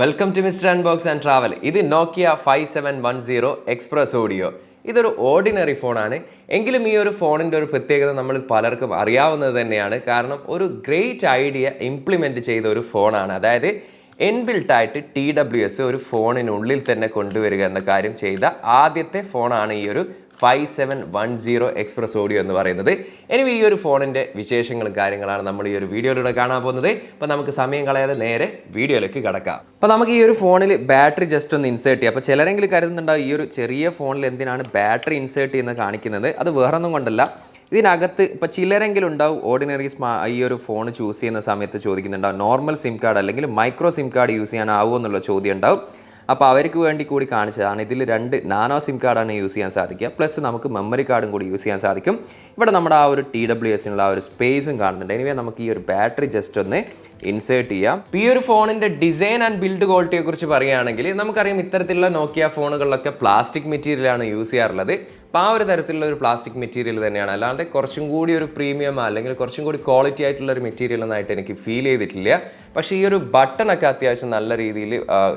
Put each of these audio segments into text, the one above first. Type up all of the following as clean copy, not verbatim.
Welcome to MrUnbox and Travel. This is Nokia 5710 Xpress Audio. This is an ordinary phone. എങ്കിലും ഈ ഒരു ഫോണിന്റെ ഒരു പ്രത്യേകത നമ്മൾ പലർക്കും അറിയാവുന്നത് തന്നെയാണ്. കാരണം ഒരു ഗ്രേറ്റ് ഐഡിയ ഇംപ്ലിമെന്റ് ചെയ്ത ഒരു ഫോണാണ്. അതായത് ഇൻബിൽറ്റ് ആയിട്ട് TWS ഒരു ഫോണിനുള്ളിൽ തന്നെ കൊണ്ടുവരിക എന്ന കാര്യം ചെയ്ത ആദ്യത്തെ ഫോണാണ് ഈ ഒരു 5710 Xpress Audio എന്ന് പറയുന്നത്. എനിവേ ഈ ഒരു ഫോണിന്റെ വിശേഷങ്ങളും കാര്യങ്ങളാണ് നമ്മൾ ഈ ഒരു വീഡിയോയിലൂടെ കാണാൻ പോകുന്നത്. അപ്പോൾ നമുക്ക് സമയം കളയാതെ നേരെ വീഡിയോയിലേക്ക് കടക്കാം. അപ്പോൾ നമുക്ക് ഈ ഒരു ഫോണിൽ ബാറ്ററി ജസ്റ്റ് ഒന്ന് ഇൻസേർട്ട് ചെയ്യാം. അപ്പോൾ ചിലരെങ്കിലും കരുതുന്നുണ്ടാവും ഈ ഒരു ചെറിയ ഫോണിൽ എന്തിനാണ് ബാറ്ററി ഇൻസേർട്ട് ചെയ്യുന്നത് കാണിക്കുന്നത്. അത് വേറൊന്നും കൊണ്ടല്ല. ഇതിനകത്ത് ഇപ്പോൾ ചിലരെങ്കിലും ഉണ്ടാവും ഓർഡിനറി ഈ ഒരു ഫോൺ ചൂസ് ചെയ്യുന്ന സമയത്ത് ചോദിക്കുന്നുണ്ടാവും നോർമൽ സിം കാർഡ് അല്ലെങ്കിൽ മൈക്രോ സിം കാർഡ് യൂസ് ചെയ്യാനാവുമോ എന്നുള്ള ചോദ്യം ഉണ്ടാവും. അപ്പോൾ അവർക്ക് വേണ്ടി കൂടി കാണിച്ചതാണ്. ഇതിൽ 2 നാനോ സിം കാർഡാണ് യൂസ് ചെയ്യാൻ സാധിക്കുക. പ്ലസ് നമുക്ക് മെമ്മറി കാർഡും കൂടി യൂസ് ചെയ്യാൻ സാധിക്കും. ഇവിടെ നമ്മുടെ ആ ഒരു TWSനുള്ള ആ ഒരു സ്പേസും കാണുന്നുണ്ട്. എനിവേ നമുക്ക് ഈ ഒരു ബാറ്ററി ജസ്റ്റ് ഒന്ന് ഇൻസേർട്ട് ചെയ്യാം. ഈ ഒരു ഫോണിൻ്റെ ഡിസൈൻ ആൻഡ് ബിൽഡ് ക്വാളിറ്റിയെ കുറിച്ച് പറയുകയാണെങ്കിൽ നമുക്കറിയാം ഇത്തരത്തിലുള്ള നോക്കിയ ഫോണുകളിലൊക്കെ പ്ലാസ്റ്റിക് മെറ്റീരിയലാണ് യൂസ് ചെയ്യാറുള്ളത്. അപ്പോൾ ആ ഒരു തരത്തിലുള്ള ഒരു പ്ലാസ്റ്റിക് മെറ്റീരിയൽ തന്നെയാണ്. അല്ലാതെ കുറച്ചും കൂടി ഒരു പ്രീമിയം അല്ലെങ്കിൽ കുറച്ചും കൂടി ക്വാളിറ്റി ആയിട്ടുള്ള ഒരു മെറ്റീരിയൽ എന്നായിട്ട് എനിക്ക് ഫീൽ ചെയ്തിട്ടില്ല. പക്ഷേ ഈ ഒരു ബട്ടണൊക്കെ അത്യാവശ്യം നല്ല രീതിയിൽ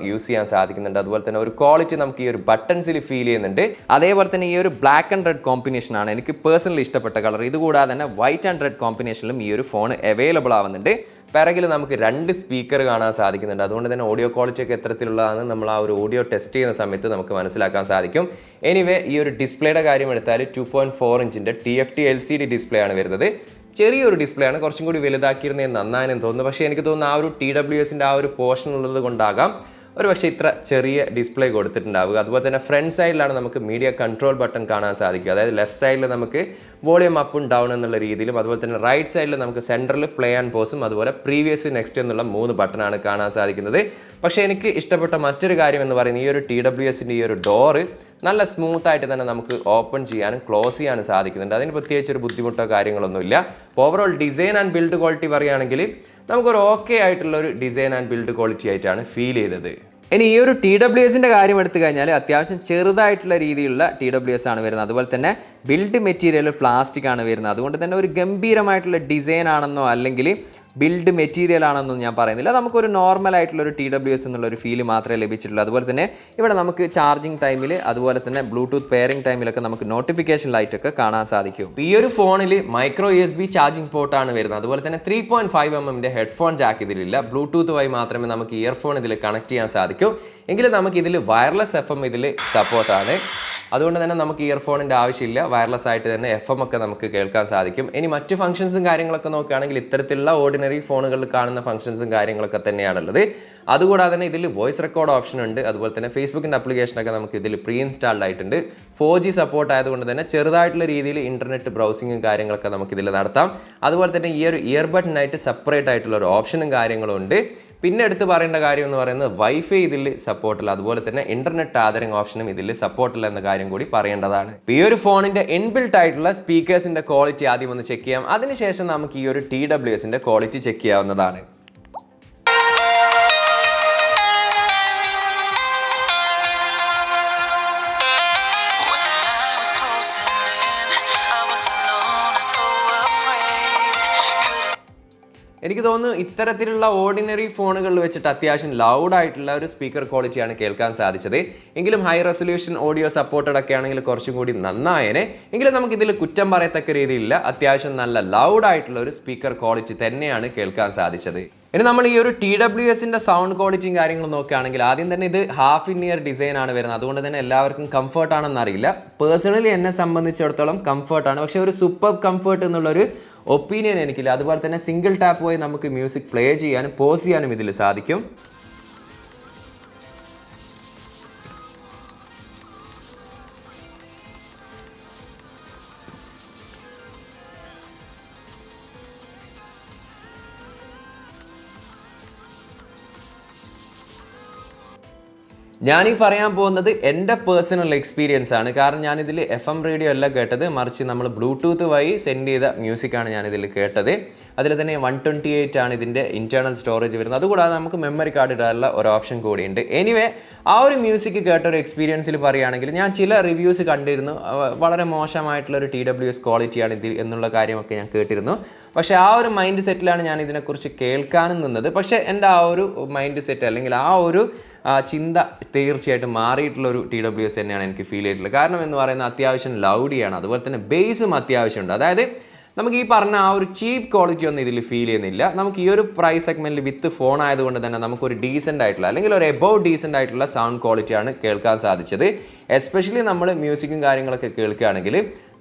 യൂസ് ചെയ്യാൻ സാധിക്കുന്നുണ്ട്. അതുപോലെ തന്നെ ഒരു ക്വാളിറ്റി നമുക്ക് ഈ ഒരു ബട്ടൺസിൽ ഫീൽ ചെയ്യുന്നുണ്ട്. അതേപോലെ തന്നെ ഈ ഒരു ബ്ലാക്ക് ആൻഡ് റെഡ് കോമ്പിനേഷനാണ് എനിക്ക് പേഴ്സണലി ഇഷ്ടപ്പെട്ട കളർ. ഇതുകൂടാതെ തന്നെ വൈറ്റ് ആൻഡ് റെഡ് കോമ്പിനേഷനിലും ഈ ഒരു ഫോൺ അവൈലബിൾ ആവുന്നുണ്ട്. പിറകിൽ നമുക്ക് 2 സ്പീക്കർ കാണാൻ സാധിക്കുന്നുണ്ട്. അതുകൊണ്ട് തന്നെ ഓഡിയോ ക്വാളിറ്റി ഒക്കെ എത്തരത്തിലുള്ളതാണ് നമ്മൾ ആ ഒരു ഓഡിയോ ടെസ്റ്റ് ചെയ്യുന്ന സമയത്ത് നമുക്ക് മനസ്സിലാക്കാൻ സാധിക്കും. എനിവേ ഈ ഒരു ഡിസ്പ്ലേയുടെ കാര്യം എടുത്താൽ 2.4 ഇഞ്ചിൻ്റെ TFT LCD ഡിസ്പ്ലേ ആണ് വരുന്നത്. ചെറിയൊരു ഡിസ്പ്ലേ ആണ്, കുറച്ചും കൂടി വലുതാക്കിയിരുന്നേ നന്നായെന്ന് തോന്നുന്നു. പക്ഷേ എനിക്ക് തോന്നുന്നു ആ ഒരു TWSൻ്റെ ആ ഒരു പോർഷൻ ഉള്ളത് കൊണ്ടാകാം ഒരു പക്ഷേ ഇത്ര ചെറിയ ഡിസ്പ്ലേ കൊടുത്തിട്ടുണ്ടാവുക. അതുപോലെ തന്നെ ഫ്രണ്ട് സൈഡിലാണ് നമുക്ക് മീഡിയ കൺട്രോൾ ബട്ടൺ കാണാൻ സാധിക്കുക. അതായത് ലെഫ്റ്റ് സൈഡിൽ നമുക്ക് വോളിയം അപ്പും ഡൗൺ എന്നുള്ള രീതിയിലും അതുപോലെ തന്നെ റൈറ്റ് സൈഡിൽ നമുക്ക് സെൻറ്ററിൽ പ്ലേ ആൻഡ് പോസും അതുപോലെ പ്രീവിയസ് നെക്സ്റ്റ് എന്നുള്ള 3 ബട്ടണാണ് കാണാൻ സാധിക്കുന്നത്. പക്ഷേ എനിക്ക് ഇഷ്ടപ്പെട്ട മറ്റൊരു കാര്യം എന്ന് പറയുന്നത് ഈ ഒരു TWSൻ്റെ ഈ ഒരു ഡോറ് നല്ല സ്മൂത്തായിട്ട് തന്നെ നമുക്ക് ഓപ്പൺ ചെയ്യാനും ക്ലോസ് ചെയ്യാനും സാധിക്കുന്നുണ്ട്. അതിന് പ്രത്യേകിച്ച് ഒരു ബുദ്ധിമുട്ടോ കാര്യങ്ങളൊന്നുമില്ല. അപ്പോൾ overall design and build quality പറയുകയാണെങ്കിൽ നമുക്കൊരു ഓക്കെ ആയിട്ടുള്ള ഒരു ഡിസൈൻ ആൻഡ് ബിൽഡ് ക്വാളിറ്റി ആയിട്ടാണ് ഫീൽ ചെയ്തത്. ഇനി ഈ ഒരു TWSൻ്റെ കാര്യം എടുത്തു കഴിഞ്ഞാൽ അത്യാവശ്യം ചെറുതായിട്ടുള്ള രീതിയിലുള്ള TWS ആണ് വരുന്നത്. അതുപോലെ തന്നെ ബിൽഡ് മെറ്റീരിയൽ പ്ലാസ്റ്റിക് ആണ് വരുന്നത്. അതുകൊണ്ട് തന്നെ ഒരു ഗംഭീരമായിട്ടുള്ള ഡിസൈൻ ആണെന്നോ അല്ലെങ്കിൽ ബിൽഡ് മെറ്റീരിയൽ ആണെന്നോ ഞാൻ പറയുന്നില്ല. നമുക്കൊരു നോർമൽ ആയിട്ടുള്ളൊരു TWS എന്നുള്ളൊരു ഫീൽ മാത്രമേ ലഭിച്ചിട്ടുള്ളൂ. അതുപോലെ തന്നെ ഇവിടെ നമുക്ക് ചാർജിങ് ടൈമിൽ അതുപോലെ തന്നെ ബ്ലൂടൂത്ത് പെയറിംഗ് ടൈമിലൊക്കെ നമുക്ക് നോട്ടിഫിക്കേഷൻ ലൈറ്റൊക്കെ കാണാൻ സാധിക്കും. ഈ ഒരു ഫോണിൽ മൈക്രോ USB ചാർജിങ് പോർട്ടാണ് വരുന്നത്. അതുപോലെ തന്നെ 3.5mm ഹെഡ്ഫോൺ ജാക്ക് ഇതിലില്ല. ബ്ലൂടൂത്ത് വഴി മാത്രമേ നമുക്ക് ഇയർഫോൺ ഇതിൽ കണക്ട് ചെയ്യാൻ സാധിക്കൂ. എങ്കിലും നമുക്ക് ഇതിൽ വയർലെസ് FM ഇതിൽ സപ്പോർട്ടാണ്. അതുകൊണ്ട് തന്നെ നമുക്ക് ഇയർഫോണിൻ്റെ ആവശ്യമില്ല. വയർലെസ് ആയിട്ട് തന്നെ FM ഒക്കെ നമുക്ക് കേൾക്കാൻ സാധിക്കും. ഇനി മറ്റ് ഫംഗ്ഷൻസും കാര്യങ്ങളൊക്കെ നോക്കുകയാണെങ്കിൽ ഇത്തരത്തിലുള്ള ഓർഡിനറി ഫോണുകളിൽ കാണുന്ന ഫംഗ്ഷൻസും കാര്യങ്ങളൊക്കെ തന്നെയാണുള്ളത്. അതുകൂടാതെ തന്നെ ഇതിൽ വോയിസ് റെക്കോർഡ് ഓപ്ഷൻ ഉണ്ട്. അതുപോലെ തന്നെ ഫേസ്ബുക്കിൻ്റെ ആപ്ലിക്കേഷനൊക്കെ നമുക്ക് ഇതിൽ പ്രീ ഇൻസ്റ്റാൾഡ് ആയിട്ടുണ്ട്. 4G സപ്പോർട്ട് ആയതുകൊണ്ട് തന്നെ ചെറുതായിട്ടുള്ള രീതിയിൽ ഇൻ്റർനെറ്റ് ബ്രൗസിങ്ങും കാര്യങ്ങളൊക്കെ നമുക്കിതിൽ നടത്താം. അതുപോലെ തന്നെ ഈ ഒരു ഇയർബഡിനായിട്ട് സെപ്പറേറ്റ് ആയിട്ടുള്ള ഒരു ഓപ്ഷനും കാര്യങ്ങളും ഉണ്ട്. പിന്നെ എടുത്ത് പറയേണ്ട കാര്യം എന്ന് പറയുന്നത് വൈഫൈ ഇതിൽ സപ്പോർട്ടില്ല. അതുപോലെ തന്നെ ഇന്റർനെറ്റ് ആദറിംഗ് ഓപ്ഷനും ഇതിൽ സപ്പോർട്ടില്ല എന്ന കാര്യം കൂടി പറയേണ്ടതാണ്. ഈ ഒരു ഫോണിന്റെ ഇൻബിൽട്ട് ആയിട്ടുള്ള സ്പീക്കേഴ്സിന്റെ ക്വാളിറ്റി ആദ്യം ഒന്ന് ചെക്ക് ചെയ്യാം. അതിനുശേഷം നമുക്ക് ഈ ഒരു TWSന്റെ ക്വാളിറ്റി ചെക്ക് ചെയ്യാവുന്നതാണ്. എനിക്ക് തോന്നുന്നു ഇത്തരത്തിലുള്ള ഓർഡിനറി ഫോണുകളിൽ വെച്ചിട്ട് അത്യാവശ്യം ലൗഡ് ആയിട്ടുള്ള ഒരു സ്പീക്കർ ക്വാളിറ്റിയാണ് കേൾക്കാൻ സാധിച്ചത്. എങ്കിലും ഹൈ റെസൊല്യൂഷൻ ഓഡിയോ സപ്പോർട്ടഡ് ഒക്കെ ആണെങ്കിൽ കുറച്ചും കൂടി നന്നായേനെ. എങ്കിലും നമുക്കിതിൽ കുറ്റം പറയത്തക്ക രീതിയില്ല. അത്യാവശ്യം നല്ല ലൗഡ് ആയിട്ടുള്ള ഒരു സ്പീക്കർ ക്വാളിറ്റി തന്നെയാണ് കേൾക്കാൻ സാധിച്ചത്. ഇനി നമ്മൾ ഈ ഒരു TWSൻ്റെ സൗണ്ട് ക്വാളിറ്റിയും കാര്യങ്ങളും നോക്കുകയാണെങ്കിൽ ആദ്യം തന്നെ ഇത് ഹാഫ് ഇൻ ഇയർ ഡിസൈൻ ആണ് വരുന്നത്. അതുകൊണ്ട് തന്നെ എല്ലാവർക്കും കംഫർട്ട് ആണെന്ന് അറിയില്ല. പേഴ്സണലി എന്നെ സംബന്ധിച്ചിടത്തോളം കംഫർട്ടാണ്. പക്ഷേ ഒരു സൂപ്പർ കംഫർട്ട് എന്നുള്ളൊരു ഒപ്പീനിയൻ എനിക്കില്ല. അതുപോലെ തന്നെ സിംഗിൾ ടാപ്പ് വഴി നമുക്ക് മ്യൂസിക് പ്ലേ ചെയ്യാനും പോസ് ചെയ്യാനും ഇതിൽ സാധിക്കും. ഞാനീ പറയാൻ പോകുന്നത് എൻ്റെ പേഴ്സണൽ എക്സ്പീരിയൻസ് ആണ്. കാരണം ഞാനിതിൽ FM റേഡിയോ അല്ല കേട്ടത്, മറിച്ച് നമ്മൾ ബ്ലൂടൂത്ത് വഴി സെൻഡ് ചെയ്ത മ്യൂസിക്കാണ് ഞാനിതിൽ കേട്ടത്. അതിൽ തന്നെ 128 ആണ് ഇതിൻ്റെ ഇൻറ്റേർണൽ സ്റ്റോറേജ് വരുന്നത്. അതുകൂടാതെ നമുക്ക് മെമ്മറി കാർഡ് ഇടാനുള്ള ഒരു ഓപ്ഷൻ കൂടിയുണ്ട്. എനിവേ ആ ഒരു മ്യൂസിക് കേട്ട ഒരു എക്സ്പീരിയൻസിൽ പറയുകയാണെങ്കിൽ ഞാൻ ചില റിവ്യൂസ് കണ്ടിരുന്നു, വളരെ മോശമായിട്ടുള്ളൊരു TWS ക്വാളിറ്റിയാണ് ഇതിൽ എന്നുള്ള കാര്യമൊക്കെ ഞാൻ കേട്ടിരുന്നു. പക്ഷേ ആ ഒരു മൈൻഡ് സെറ്റിലാണ് ഞാൻ ഇതിനെക്കുറിച്ച് കേൾക്കാനും നിന്നത്. പക്ഷേ എൻ്റെ ആ ഒരു മൈൻഡ് സെറ്റ് അല്ലെങ്കിൽ ആ ഒരു ചിന്ത തീർച്ചയായിട്ടും മാറിയിട്ടുള്ളൊരു TWS തന്നെയാണ് എനിക്ക് ഫീൽ ചെയ്തിട്ടുള്ളത്. കാരണം എന്ന് പറയുന്നത് അത്യാവശ്യം ലൗഡിയാണ്, അതുപോലെ തന്നെ ബേസും അത്യാവശ്യമുണ്ട്. അതായത് നമുക്ക് ഈ പറഞ്ഞ ആ ഒരു ചീപ്പ് ക്വാളിറ്റി ഒന്നും ഇതിൽ ഫീൽ ചെയ്യുന്നില്ല. നമുക്ക് ഈ ഒരു പ്രൈസ് സെഗ്മെൻറ്റിൽ വിത്ത് ഫോൺ ആയതുകൊണ്ട് തന്നെ നമുക്കൊരു ഡീസൻ്റ് ആയിട്ടുള്ള അല്ലെങ്കിൽ ഒരു എബോവ് ഡീസൻ്റ് ആയിട്ടുള്ള സൗണ്ട് ക്വാളിറ്റിയാണ് കേൾക്കാൻ സാധിച്ചത്. എസ്പെഷ്യലി നമ്മൾ മ്യൂസിക്കും കാര്യങ്ങളൊക്കെ കേൾക്കുകയാണെങ്കിൽ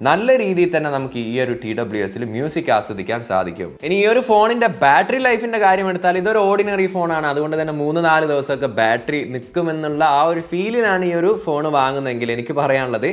നല്ല രീതിയിൽ തന്നെ നമുക്ക് ഈ ഒരു TWSൽ മ്യൂസിക് ആസ്വദിക്കാൻ സാധിക്കും. ഇനി ഈ ഒരു ഫോണിൻ്റെ ബാറ്ററി ലൈഫിൻ്റെ കാര്യം എടുത്താൽ ഇതൊരു ഓർഡിനറി ഫോണാണ്, അതുകൊണ്ട് തന്നെ 3-4 ദിവസമൊക്കെ ബാറ്ററി നിൽക്കുമെന്നുള്ള ആ ഒരു ഫീലിനാണ് ഈ ഒരു ഫോൺ വാങ്ങുന്നതെങ്കിൽ എനിക്ക് പറയാനുള്ളത്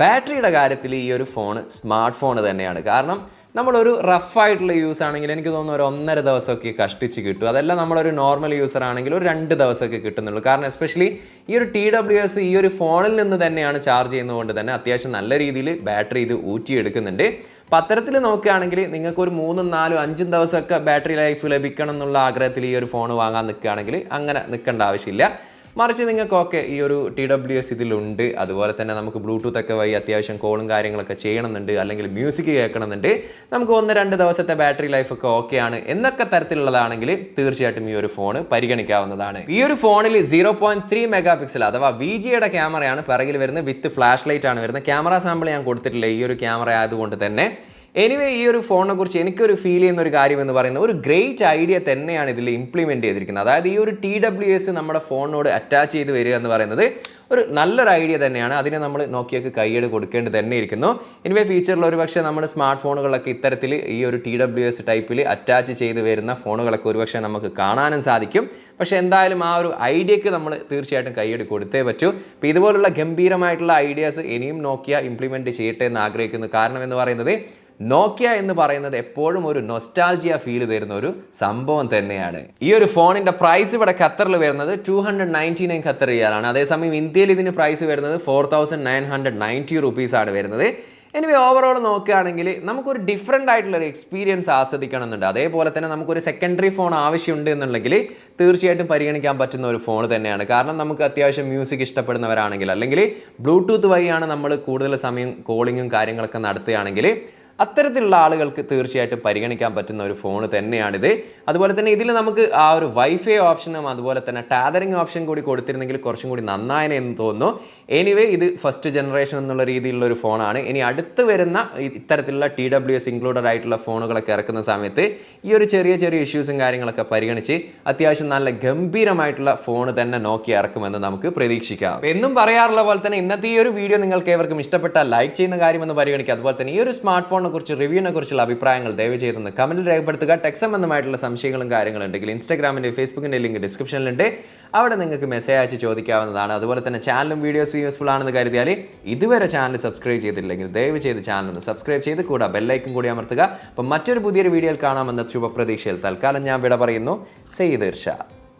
ബാറ്ററിയുടെ കാര്യത്തിൽ ഈ ഒരു ഫോൺ സ്മാർട്ട് ഫോൺ തന്നെയാണ്. കാരണം നമ്മളൊരു റഫായിട്ടുള്ള യൂസ് ആണെങ്കിൽ എനിക്ക് തോന്നുന്നു ഒരു 1.5 ദിവസമൊക്കെ കഷ്ടിച്ച് കിട്ടും. അതെല്ലാം നമ്മളൊരു നോർമൽ യൂസർ ആണെങ്കിൽ ഒരു 2 ദിവസമൊക്കെ കിട്ടുന്നുള്ളൂ. കാരണം എസ്പെഷ്യലി ഈ ഒരു TWS ഈ ഒരു ഫോണിൽ നിന്ന് തന്നെയാണ് ചാർജ് ചെയ്യുന്നതുകൊണ്ട് തന്നെ അത്യാവശ്യം നല്ല രീതിയിൽ ബാറ്ററി ഇത് ഊറ്റിയെടുക്കുന്നുണ്ട്. അപ്പം അത്തരത്തിൽ നോക്കുകയാണെങ്കിൽ നിങ്ങൾക്കൊരു 3-4-5 ദിവസമൊക്കെ ബാറ്ററി ലൈഫ് ലഭിക്കണം എന്നുള്ള ആഗ്രഹത്തിൽ ഈ ഒരു ഫോൺ വാങ്ങാൻ നിൽക്കുകയാണെങ്കിൽ അങ്ങനെ നിൽക്കേണ്ട ആവശ്യമില്ല. മറിച്ച് നിങ്ങൾക്ക് ഈ ഒരു TWS ഇതിലുണ്ട്, അതുപോലെ തന്നെ നമുക്ക് ബ്ലൂടൂത്ത് ഒക്കെ വഴി അത്യാവശ്യം കോളും കാര്യങ്ങളൊക്കെ ചെയ്യണമെന്നുണ്ട്, അല്ലെങ്കിൽ മ്യൂസിക് കേൾക്കണമെന്നുണ്ട്, നമുക്ക് 1-2 ദിവസത്തെ ബാറ്ററി ലൈഫൊക്കെ ഓക്കെയാണ് എന്നൊക്കെ തരത്തിലുള്ളതാണെങ്കിൽ തീർച്ചയായിട്ടും ഈ ഒരു ഫോൺ പരിഗണിക്കാവുന്നതാണ്. ഈ ഒരു ഫോണിൽ 0.3 മെഗാ പിക്സൽ അഥവാ VGAയുടെ ക്യാമറയാണ് പിറകിൽ വരുന്നത്, വിത്ത് ഫ്ലാഷ് ലൈറ്റ് ആണ് വരുന്നത്. ക്യാമറ സാമ്പിൾ ഞാൻ കൊടുത്തിട്ടില്ല ഈ ഒരു ക്യാമറ ആയതുകൊണ്ട് തന്നെ. എനിവേ ഈ ഒരു ഫോണിനെ കുറിച്ച് എനിക്കൊരു ഫീൽ ചെയ്യുന്ന ഒരു കാര്യം എന്ന് പറയുന്നത് ഒരു ഗ്രേറ്റ് ഐഡിയ തന്നെയാണ് ഇതിൽ ഇംപ്ലിമെൻറ്റ് ചെയ്തിരിക്കുന്നത്. അതായത് ഈ ഒരു TWS നമ്മുടെ ഫോണിനോട് അറ്റാച്ച് ചെയ്ത് വരിക എന്ന് പറയുന്നത് ഒരു നല്ലൊരു ഐഡിയ തന്നെയാണ്. അതിന് നമ്മൾ നോക്കിയക്ക് കൈയ്യട് കൊടുക്കേണ്ടി തന്നെ ഇരിക്കുന്നു. എനിവേ ഫീച്ചറിൽ ഒരു പക്ഷേ നമ്മുടെ സ്മാർട്ട് ഫോണുകളൊക്കെ ഇത്തരത്തിൽ ഈ ഒരു TWS ടൈപ്പിൽ അറ്റാച്ച് ചെയ്ത് വരുന്ന ഫോണുകളൊക്കെ ഒരുപക്ഷെ നമുക്ക് കാണാനും സാധിക്കും. പക്ഷേ എന്തായാലും ആ ഒരു ഐഡിയക്ക് നമ്മൾ തീർച്ചയായിട്ടും കൈയ്യടി കൊടുത്തേ പറ്റൂ. അപ്പോൾ ഇതുപോലുള്ള ഗംഭീരമായിട്ടുള്ള ഐഡിയാസ് ഇനിയും നോക്കിയ ഇംപ്ലിമെൻറ്റ് ചെയ്യട്ടെ എന്ന് ആഗ്രഹിക്കുന്നു. കാരണം എന്ന് പറയുന്നത് നോക്കിയ എന്ന് പറയുന്നത് എപ്പോഴും ഒരു നൊസ്റ്റാൾജിയ ഫീൽ തരുന്ന ഒരു സംഭവം തന്നെയാണ്. ഈ ഒരു ഫോണിൻ്റെ പ്രൈസ് ഇവിടെ ഖത്തറിൽ വരുന്നത് 299 ഖത്തർ റിയാലാണ്. അതേസമയം ഇന്ത്യയിൽ ഇതിന് പ്രൈസ് വരുന്നത് 4990 റുപ്പീസാണ് വരുന്നത്. എനിവേ ഓവറോൾ നോക്കുകയാണെങ്കിൽ നമുക്കൊരു ഡിഫറെൻ്റ് ആയിട്ടുള്ളൊരു എക്സ്പീരിയൻസ് ആസ്വദിക്കണം എന്നുണ്ട്. അതേപോലെ തന്നെ നമുക്കൊരു സെക്കൻഡറി ഫോൺ ആവശ്യമുണ്ട് എന്നുണ്ടെങ്കിൽ തീർച്ചയായിട്ടും പരിഗണിക്കാൻ പറ്റുന്ന ഒരു ഫോൺ തന്നെയാണ്. കാരണം നമുക്ക് അത്യാവശ്യം മ്യൂസിക് ഇഷ്ടപ്പെടുന്നവരാണെങ്കിൽ അല്ലെങ്കിൽ ബ്ലൂടൂത്ത് വഴിയാണ് നമ്മൾ കൂടുതൽ സമയം കോളിങ്ങും കാര്യങ്ങളൊക്കെ നടത്തുകയാണെങ്കിൽ അത്തരത്തിലുള്ള ആളുകൾക്ക് തീർച്ചയായിട്ടും പരിഗണിക്കാൻ പറ്റുന്ന ഒരു ഫോൺ തന്നെയാണിത്. അതുപോലെ തന്നെ ഇതിൽ നമുക്ക് ആ ഒരു വൈഫൈ ഓപ്ഷനും അതുപോലെ തന്നെ ടാതറിംഗ് ഓപ്ഷൻ കൂടി കൊടുത്തിരുന്നെങ്കിൽ കുറച്ചും കൂടി നന്നായനെ എന്ന് തോന്നുന്നു. എനിവേ ഇത് ഫസ്റ്റ് ജനറേഷൻ എന്നുള്ള രീതിയിലുള്ള ഒരു ഫോണാണ്. ഇനി അടുത്ത് വരുന്ന ഇത്തരത്തിലുള്ള TWS ഇൻക്ലൂഡഡ് ആയിട്ടുള്ള ഫോണുകളൊക്കെ ഇറക്കുന്ന സമയത്ത് ഈ ഒരു ചെറിയ ഇഷ്യൂസും കാര്യങ്ങളൊക്കെ പരിഗണിച്ച് അത്യാവശ്യം നല്ല ഗംഭീരമായിട്ടുള്ള ഫോൺ തന്നെ നോക്കി ഇറക്കുമെന്ന് നമുക്ക് പ്രതീക്ഷിക്കാം. എന്നും പറയാറുള്ള പോലെ തന്നെ ഇന്നത്തെ ഈ ഒരു വീഡിയോ നിങ്ങൾക്ക് ഏവർക്കും ഇഷ്ടപ്പെട്ടാൽ ലൈക്ക് ചെയ്യുന്ന കാര്യമെന്ന് പരിഗണിക്കുക. അതുപോലെ തന്നെ ഈ ഒരു സ്മാർട്ട് ഫോണിനെ കുറിച്ച് റിവ്യൂവിനെ കുറിച്ചുള്ള അഭിപ്രായങ്ങൾ ദയവ് ചെയ്തൊന്ന് കമന്റിൽ രേഖപ്പെടുത്തുക. ടെക് സംബന്ധമായിട്ടുള്ള സംശയങ്ങളും കാര്യങ്ങളുണ്ടെങ്കിൽ ഇൻസ്റ്റാഗ്രാമിൻ്റെ ഫേസ്ബുക്കിൻ്റെ ലിങ്ക് ഡിസ്ക്രിപ്ഷനിലുണ്ട്, അവിടെ നിങ്ങൾക്ക് മെസ്സേജ് അയച്ച് ചോദിക്കാവുന്നതാണ്. അതുപോലെ തന്നെ ചാനലും വീഡിയോസും യൂസ്ഫുൾ ആണെന്ന് കരുതിയാൽ ഇതുവരെ ചാനൽ സബ്സ്ക്രൈബ് ചെയ്തിട്ടില്ലെങ്കിൽ ദയവ് ചെയ്ത് ചാനൽ ഒന്ന് സബ്സ്ക്രൈബ് ചെയ്ത് കൂടെ ബെല്ലൈക്കൻ കൂടി അമർത്തുക. അപ്പം മറ്റൊരു പുതിയൊരു വീഡിയോയിൽ കാണാമെന്ന ശുഭപ്രതീക്ഷയിൽ തൽക്കാലം ഞാൻ വിട പറയുന്നു. സെയ്ദ് ഇർഷാദ്.